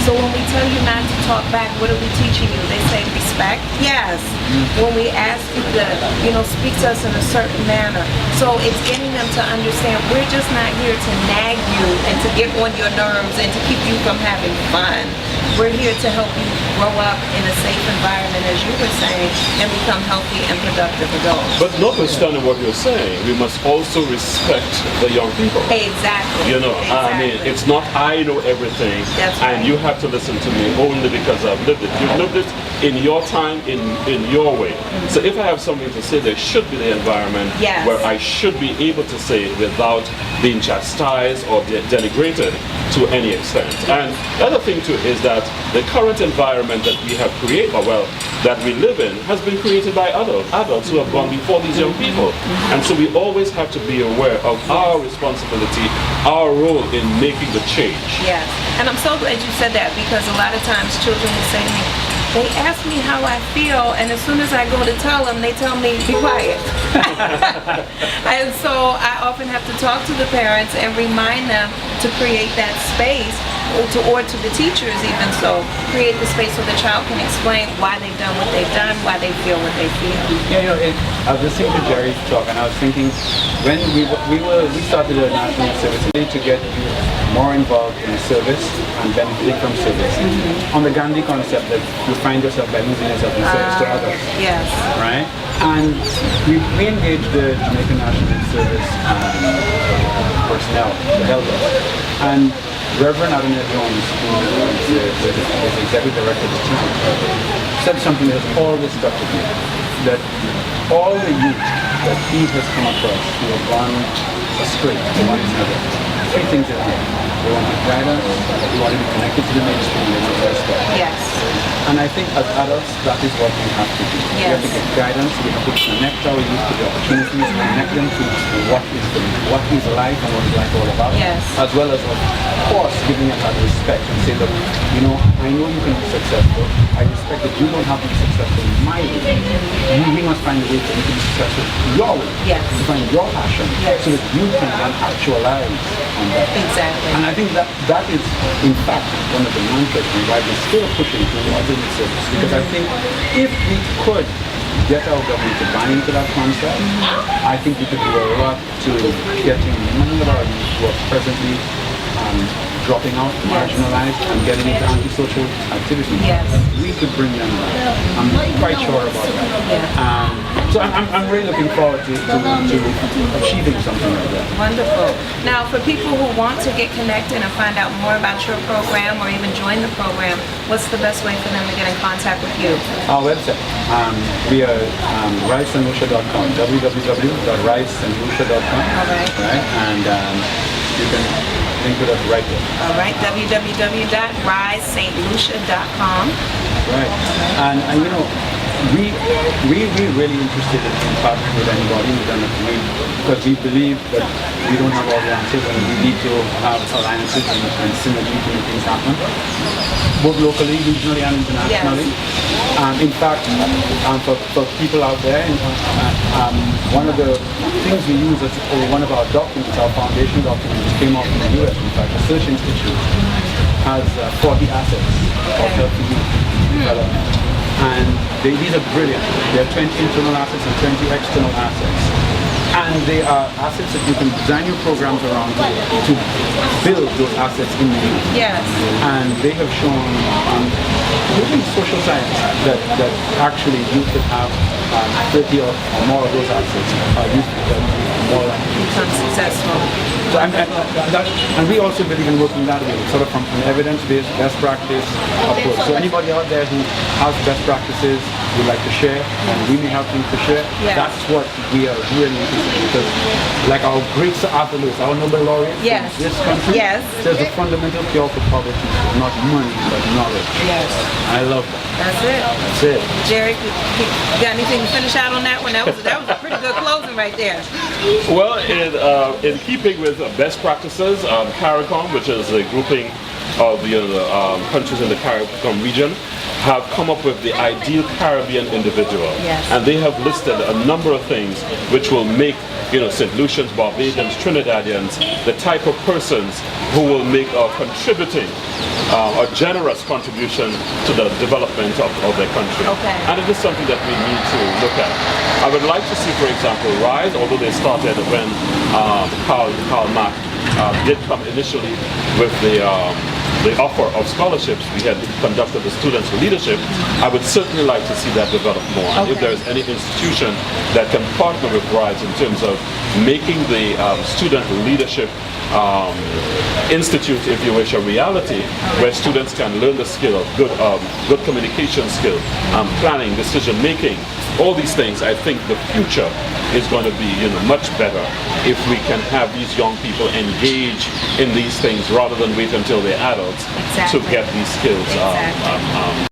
So when we tell you not to talk back, what are we teaching you? They say respect. Yes. When we ask you to, speak to us in a certain manner. So it's getting them to understand we're just not here to nag you and to get on your nerves and to keep you from having fun. We're here to help you grow up in a safe environment, as you were saying, and become healthy and productive adults. But notwithstanding what you're saying, we must also respect the young people. Exactly. I mean, it's not I know everything, and you have to listen to me only because I've lived it. You've lived it in your time, in your way. So if I have something to say, there should be the environment where I should be able to say it without being chastised or denigrated to any extent. And the other thing too is that the current environment that we have created, that we live in, has been created by adults who have gone before these young people. And so we always have to be aware of our responsibility, our role in making the change. Yes, and I'm so glad you said that, because a lot of times children will say to me, they ask me how I feel, and as soon as I go to tell them, they tell me, be quiet. And so I often have to talk to the parents and remind them to create that space, or to the teachers even so, create the space so the child can explain why they've done what they've done, why they feel what they feel. Yeah, I was listening to Jerry's talk, and I was thinking, when we started a national service to get more involved in service and benefiting from service, on the Gandhi concept that you find yourself by losing yourself in service to others. Yes. Right? And we engaged the Jamaican National Service personnel, the elders, and Reverend Abner Jones, who is the executive director of the team, said something that has always stuck with me, that all the youth that he has come across who have gone astray to one another, three things at home. They want to guidance, they want to be connected to the mainstream, they want to respect. Yes. And I think as adults, that is what we have to do. Yes. We have to get guidance, we have to connect our youth to the opportunities, connect them to what is life and what is life all about. Yes. As well as, of course, giving them that respect and say, look, I know you can be successful. I respect that you don't have to be successful in my way. We must find a way for you to be successful your way. Yes. To find your passion, so that you can then actualize on that. Exactly. And I think that is, in fact, one of the mantras and why we're still pushing towards the service. Because I think if we could get our government to buy into that concept, I think we could do a lot to getting many of our youth who are presently dropping out, marginalized, and getting into antisocial activities. Yes. We could bring them back. I'm quite sure about that. So I'm really looking forward to achieving something like that. Wonderful. Now, for people who want to get connected and find out more about your program or even join the program, what's the best way for them to get in contact with you? Our website, we are riceandlucia.com, www.riceandlucia.com. All right. Right? And you can link with us right there. All right, www.risestlucia.com. Right. And we're really interested in partnering with anybody because we believe that we don't have all the answers and we need to have alliances and synergy to make things happen, both locally, regionally, and internationally. Yes. In fact, for people out there, one of the things we use as one of our documents, our foundation document, which came out from the US, in fact, the Research Institute has 40 assets of healthy youth development. And these are brilliant. There are 20 internal assets and 20 external assets. And they are assets that you can design your programs around to build those assets in you. Yes. And they have shown, even social science, that actually you could have 30 or more of those assets are used to become more likely become successful. So, and we also believe in working that way, sort of from an evidence-based best practice approach. So anybody out there who has best practices would like to share, and we may have things to share, that's what we are really interested in. Because like our great Sir Arthur Lewis, our Nobel laureate from this country, says the fundamental cure for poverty is not money, but knowledge. Yes. I love that. That's it. That's it. Jerry, you got anything to finish out on that one? That was a pretty good closing right there. Well, in keeping with best practices, CARICOM, which is a grouping of the countries in the CARICOM region, have come up with the ideal Caribbean individual. Yes. And they have listed a number of things which will make, St. Lucians, Barbadians, Trinidadians, the type of persons who will make a contributing, a generous contribution to the development of their country. Okay. And it is something that we need to look at. I would like to see, for example, RISE, although they started when Karl Marx did come initially with the offer of scholarships. We had conducted the students' leadership. I would certainly like to see that develop more. And if there is any institution that can partner with RISE in terms of making the student leadership institute, if you wish, a reality where students can learn the skill of good communication skill, planning, decision making, all these things. I think the future is going to be much better if we can have these young people engage in these things rather than wait until they're adults to get these skills.